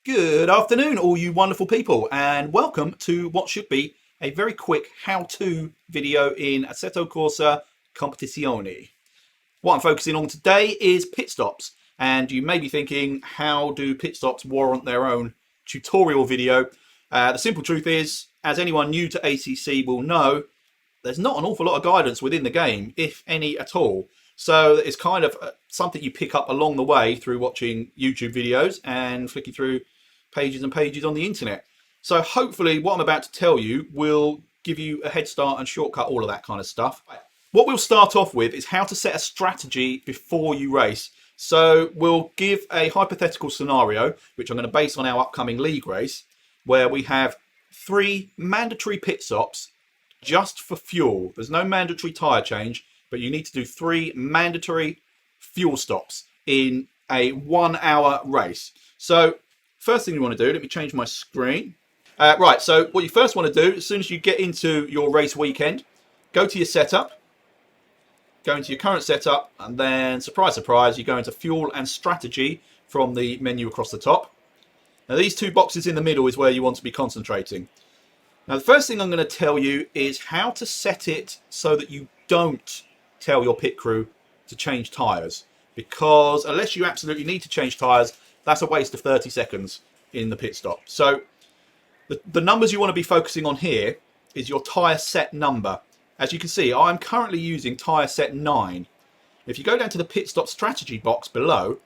Good afternoon, all you wonderful people, and welcome to what should be a very quick how-to video in Assetto Corsa Competizione. What I'm focusing on today is pit stops, and you may be thinking, how do pit stops warrant their own tutorial video? The simple truth is, as anyone new to ACC will know, there's not an awful lot of guidance within the game, if any at all. So it's kind of something you pick up along the way through watching YouTube videos and flicking through pages and pages on the internet. So hopefully what I'm about to tell you will give you a head start and shortcut all of that kind of stuff. What we'll start off with is how to set a strategy before you race. So we'll give a hypothetical scenario, which I'm going to base on our upcoming league race, where we have 3 mandatory pit stops just for fuel. There's no mandatory tyre change, but you need to do 3 mandatory fuel stops in a 1-hour race. So first thing you want to do, let me change my screen. Right, so what you first want to do, as soon as you get into your race weekend, go to your setup, go into your current setup, and then, surprise, surprise, you go into fuel and strategy from the menu across the top. Now these 2 boxes in the middle is where you want to be concentrating. Now the first thing I'm going to tell you is how to set it so that you don't tell your pit crew to change tyres, because unless you absolutely need to change tyres, that's a waste of 30 seconds in the pit stop. So the numbers you want to be focusing on here is your tyre set number. As you can see, I'm currently using tyre set 9. If you go down to the pit stop strategy box below,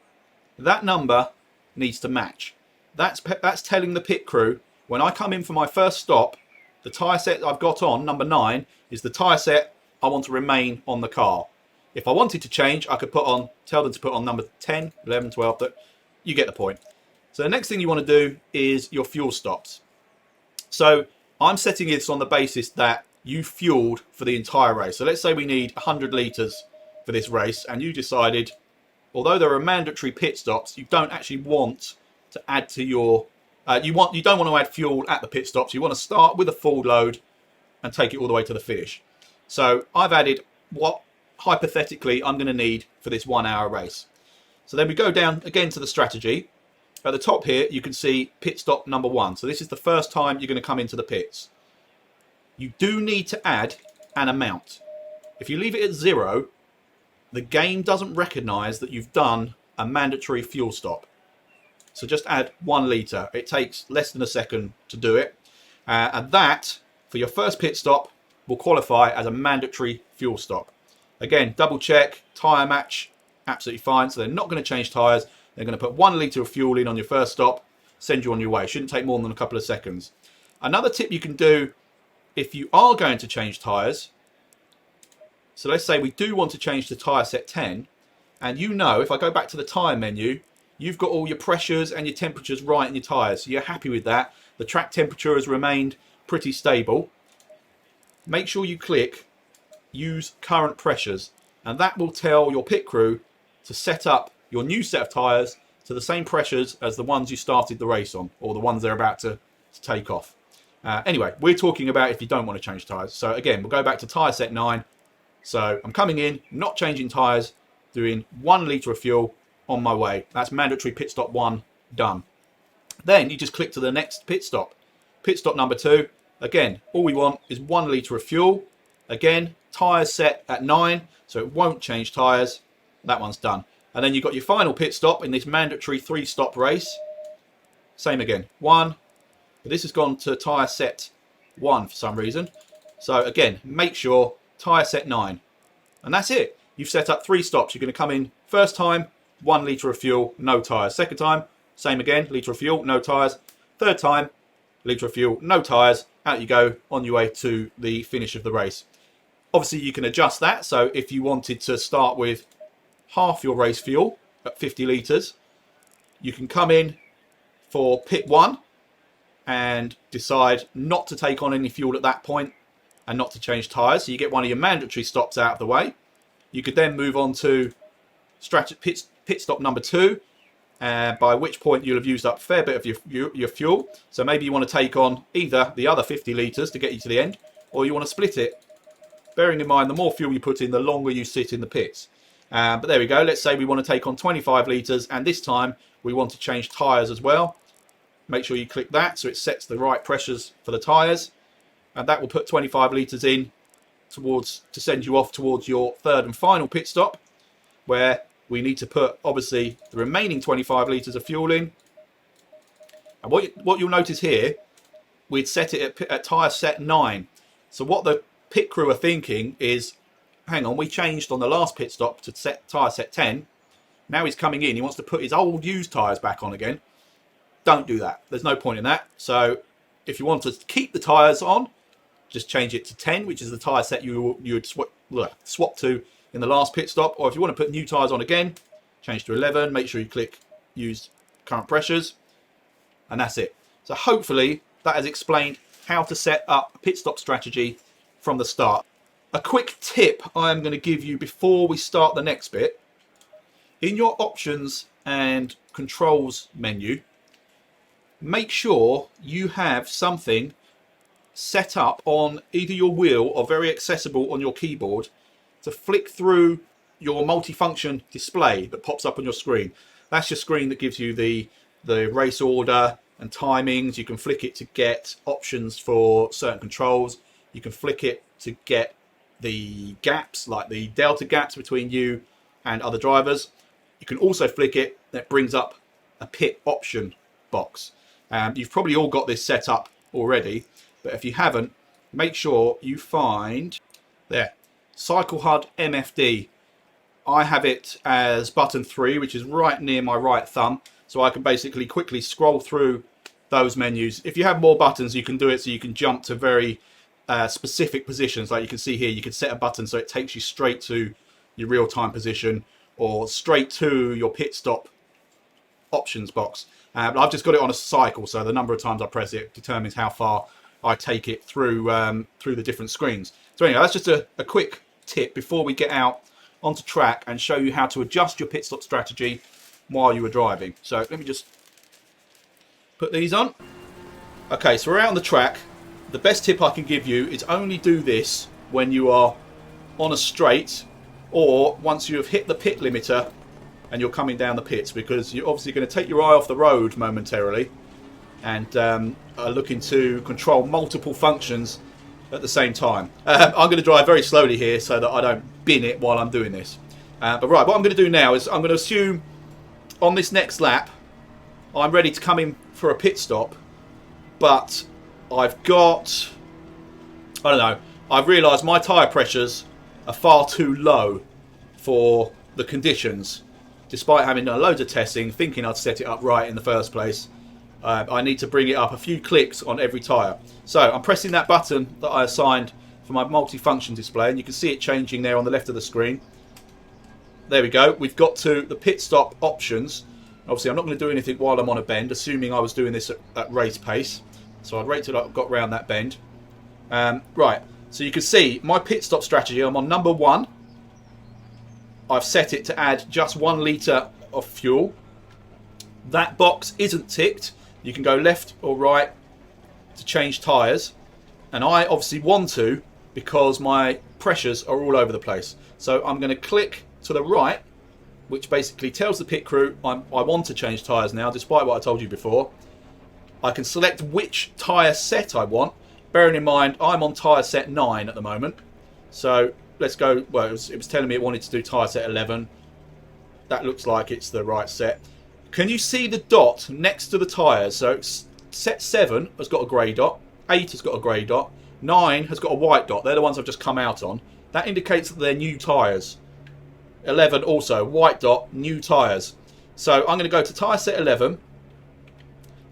that number needs to match. That's telling the pit crew, when I come in for my first stop, the tyre set I've got on, number 9, is the tyre set I want to remain on the car. If I wanted to change, I could tell them to put on number 10, 11, 12, you get the point. So the next thing you want to do is your fuel stops. So I'm setting this on the basis that you fueled for the entire race. So let's say we need 100 litres for this race, and you decided, although there are mandatory pit stops, you don't actually want to add to your you don't want to add fuel at the pit stops. You want to start with a full load and take it all the way to the finish. So I've added what hypothetically I'm going to need for this 1-hour race. So then we go down again to the strategy. At the top here you can see pit stop number 1. So this is the first time you're going to come into the pits. You do need to add an amount. If you leave it at 0, the game doesn't recognise that you've done a mandatory fuel stop. So just add 1 litre. It takes less than a second to do it. And that, for your first pit stop, will qualify as a mandatory fuel stop. Again, double check, tyre match, absolutely fine. So they're not going to change tyres. They're going to put 1 litre of fuel in on your first stop, send you on your way. Shouldn't take more than a couple of seconds. Another tip you can do if you are going to change tyres, so let's say we do want to change to tyre set 10, and you know, if I go back to the tyre menu, you've got all your pressures and your temperatures right in your tyres, so you're happy with that. The track temperature has remained pretty stable. Make sure you click use current pressures, and that will tell your pit crew to set up your new set of tyres to the same pressures as the ones you started the race on, or the ones they're about to take off. Anyway, we're talking about if you don't want to change tyres. So again, we'll go back to tyre set 9. So I'm coming in, not changing tyres, doing 1 litre of fuel, on my way. That's mandatory pit stop 1 done. Then you just click to the next pit stop. Pit stop number 2. Again, all we want is 1 litre of fuel. Again, tyres set at 9, so it won't change tyres. That one's done. And then you've got your final pit stop in this mandatory 3-stop race. Same again, 1. But this has gone to tyre set 1 for some reason. So again, make sure tyre set 9. And that's it. You've set up 3 stops. You're going to come in first time, 1 litre of fuel, no tyres. Second time, same again, litre of fuel, no tyres. Third time, litre of fuel, no tyres. Out you go, on your way to the finish of the race. Obviously you can adjust that, so if you wanted to start with half your race fuel at 50 litres, you can come in for pit 1 and decide not to take on any fuel at that point and not to change tyres. So you get one of your mandatory stops out of the way. You could then move on to pit stop number 2, by which point you'll have used up a fair bit of your fuel. So maybe you want to take on either the other 50 litres to get you to the end, or you want to split it. Bearing in mind, the more fuel you put in, the longer you sit in the pits. But there we go. Let's say we want to take on 25 litres, and this time we want to change tyres as well. make sure you click that so it sets the right pressures for the tyres, and that will put 25 litres in to send you off towards your third and final pit stop, where we need to put obviously the remaining 25 litres of fuel in. And what you'll notice here, we'd set it at tyre set 9. So what the pit crew are thinking is, hang on, we changed on the last pit stop to set tyre set 10. Now he's coming in, he wants to put his old used tyres back on again. Don't do that. There's no point in that. So if you want to keep the tyres on, just change it to 10, which is the tyre set you would swap to in the last pit stop. Or if you want to put new tyres on again, change to 11. Make sure you click use current pressures, and that's it. So hopefully that has explained how to set up a pit stop strategy from the start. A quick tip I am going to give you before we start the next bit. In your options and controls menu, make sure you have something set up on either your wheel or very accessible on your keyboard to flick through your multifunction display that pops up on your screen. That's your screen that gives you the race order and timings. You can flick it to get options for certain controls. You can flick it to get the gaps, like the delta gaps between you and other drivers. You can also flick it, that brings up a pit option box. You've probably all got this set up already, but if you haven't, make sure you find there, Cycle HUD MFD. I have it as button 3, which is right near my right thumb, so I can basically quickly scroll through those menus. If you have more buttons, you can do it so you can jump to very specific positions. Like you can see here, you can set a button so it takes you straight to your real-time position or straight to your pit stop options box. But I've just got it on a cycle, so the number of times I press it determines how far I take it through the different screens. So anyway, that's just a quick tip before we get out onto track and show you how to adjust your pit stop strategy while you are driving. So let me just put these on. Okay, so we're out on the track. The best tip I can give you is only do this when you are on a straight or once you have hit the pit limiter and you're coming down the pits, because you're obviously going to take your eye off the road momentarily and are looking to control multiple functions at the same time. I'm going to drive very slowly here so that I don't bin it while I'm doing this. But right, what I'm going to do now is I'm going to assume on this next lap I'm ready to come in for a pit stop, but I've got, I don't know, I've realised my tyre pressures are far too low for the conditions. Despite having done loads of testing, thinking I'd set it up right in the first place, I need to bring it up a few clicks on every tyre. So I'm pressing that button that I assigned for my multifunction display, and you can see it changing there on the left of the screen. There we go. We've got to the pit stop options. Obviously, I'm not going to do anything while I'm on a bend, assuming I was doing this at race pace. So I'd wait till I got round that bend. Right, so you can see my pit stop strategy. I'm on number 1. I've set it to add just 1 litre of fuel. That box isn't ticked. You can go left or right to change tyres. And I obviously want to because my pressures are all over the place. So I'm going to click to the right, which basically tells the pit crew I want to change tyres now, despite what I told you before. I can select which tyre set I want, bearing in mind I'm on tyre set 9 at the moment. So let's go, well, it was telling me it wanted to do tyre set 11. That looks like it's the right set. Can you see the dot next to the tyres? So set 7 has got a grey dot, 8 has got a grey dot, 9 has got a white dot. They're the ones I've just come out on. That indicates that they're new tyres. 11 also, white dot, new tyres. So I'm going to go to tyre set 11.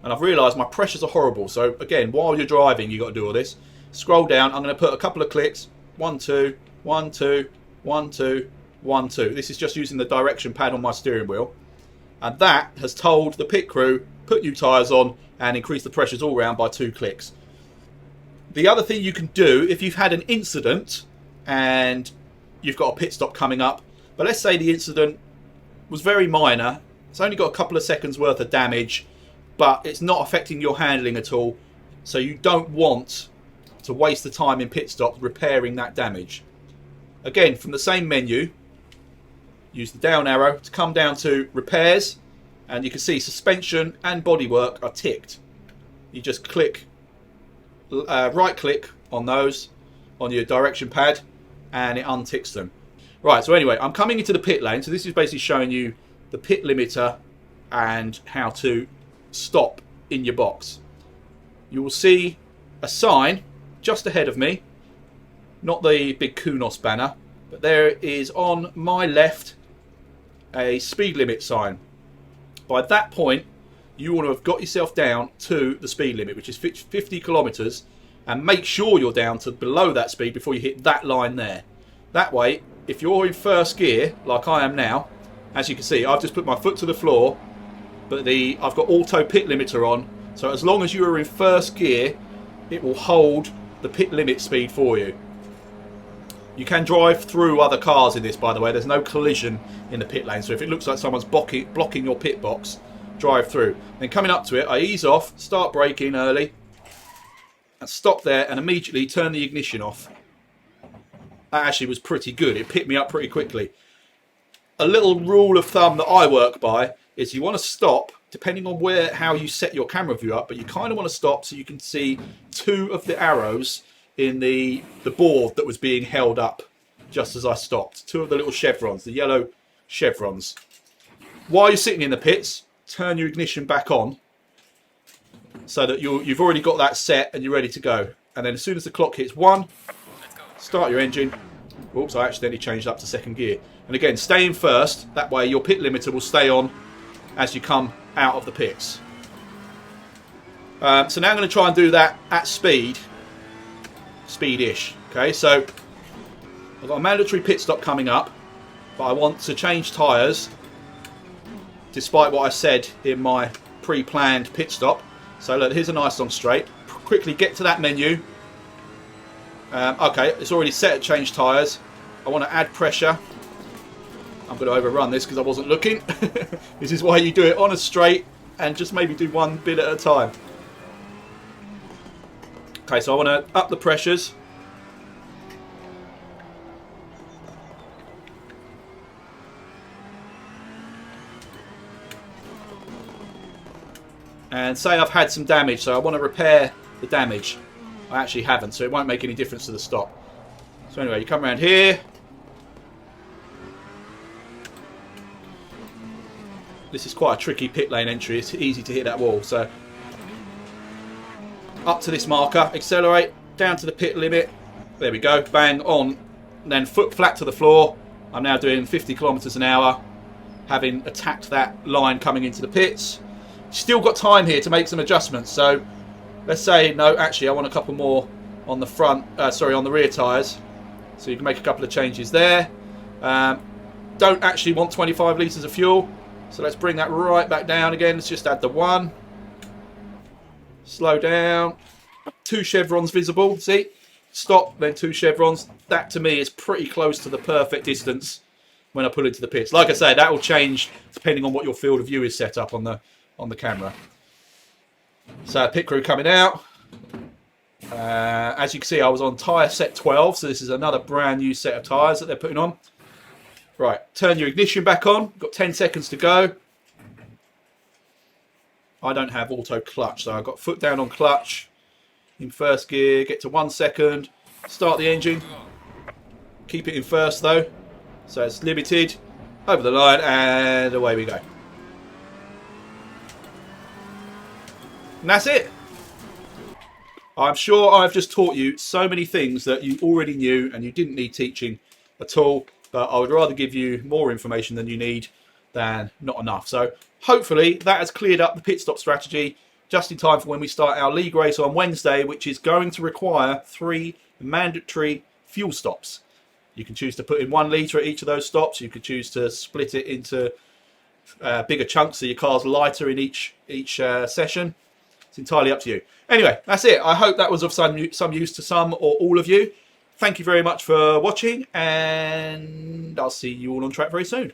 And I've realised my pressures are horrible. So again, while you're driving, you've got to do all this. Scroll down. I'm going to put a couple of clicks. 1, 2, 1, 2, 1, 2, 1, 2. This is just using the direction pad on my steering wheel. And that has told the pit crew, put new tyres on and increase the pressures all round by 2 clicks. The other thing you can do, if you've had an incident and you've got a pit stop coming up, but let's say the incident was very minor. It's only got a couple of seconds worth of damage, but it's not affecting your handling at all. So you don't want to waste the time in pit stop repairing that damage. Again, from the same menu, use the down arrow to come down to repairs, and you can see suspension and bodywork are ticked. You just click, right click on those on your direction pad, and it unticks them. Right, so anyway, I'm coming into the pit lane. So this is basically showing you the pit limiter and how to stop in your box. You will see a sign just ahead of me, not the big Kunos banner, but there is on my left a speed limit sign. By that point, you want to have got yourself down to the speed limit, which is 50 kilometers, and make sure you're down to below that speed before you hit that line there. That way, if you're in first gear, like I am now, as you can see, I've just put my foot to the floor, but I've got auto pit limiter on, so as long as you are in first gear, it will hold the pit limit speed for you. You can drive through other cars in this, by the way. There's no collision in the pit lane, so if it looks like someone's blocking your pit box, drive through. Then coming up to it, I ease off, start braking early, and stop there and immediately turn the ignition off. That actually was pretty good. It picked me up pretty quickly. A little rule of thumb that I work by is you want to stop, depending on how you set your camera view up, but you kind of want to stop so you can see two of the arrows in the board that was being held up just as I stopped. Two of the little chevrons, the yellow chevrons. While you're sitting in the pits, turn your ignition back on so that you've already got that set and you're ready to go. And then as soon as the clock hits 1, start your engine. Oops, I accidentally changed up to second gear. And again, stay in first. That way your pit limiter will stay on as you come out of the pits. So now I'm going to try and do that at speed-ish. Okay, so I've got a mandatory pit stop coming up, but I want to change tyres, despite what I said in my pre-planned pit stop. So look, here's a nice long straight. Quickly get to that menu. Okay, it's already set at change tyres. I want to add pressure. I'm going to overrun this because I wasn't looking. This is why you do it on a straight and just maybe do one bit at a time. Okay, so I want to up the pressures. And say I've had some damage, so I want to repair the damage. I actually haven't, so it won't make any difference to the stop. So anyway, you come around here. This is quite a tricky pit lane entry. It's easy to hit that wall. So up to this marker, accelerate, down to the pit limit. There we go, bang on. And then foot flat to the floor. I'm now doing 50 kilometers an hour, having attacked that line coming into the pits. Still got time here to make some adjustments. So let's say, no, actually I want a couple more on the front, on the rear tyres. So you can make a couple of changes there. Don't actually want 25 litres of fuel. So let's bring that right back down again. Let's just add the 1. Slow down. 2 chevrons visible, see? Stop, then 2 chevrons. That to me is pretty close to the perfect distance when I pull into the pits. Like I say, that will change depending on what your field of view is set up on the camera. So pit crew coming out. As you can see, I was on tyre set 12, so this is another brand new set of tyres that they're putting on. Right, turn your ignition back on. Got 10 seconds to go. I don't have auto clutch, so I've got foot down on clutch. In first gear, get to 1 second. Start the engine. Keep it in first though. So it's limited. Over the line, and away we go. And that's it. I'm sure I've just taught you so many things that you already knew and you didn't need teaching at all. But I would rather give you more information than you need than not enough. So hopefully that has cleared up the pit stop strategy just in time for when we start our league race on Wednesday, which is going to require 3 mandatory fuel stops. You can choose to put in 1 litre at each of those stops. You could choose to split it into bigger chunks so your car's lighter in each session. It's entirely up to you. Anyway, that's it. I hope that was of some use to some or all of you. Thank you very much for watching, and I'll see you all on track very soon.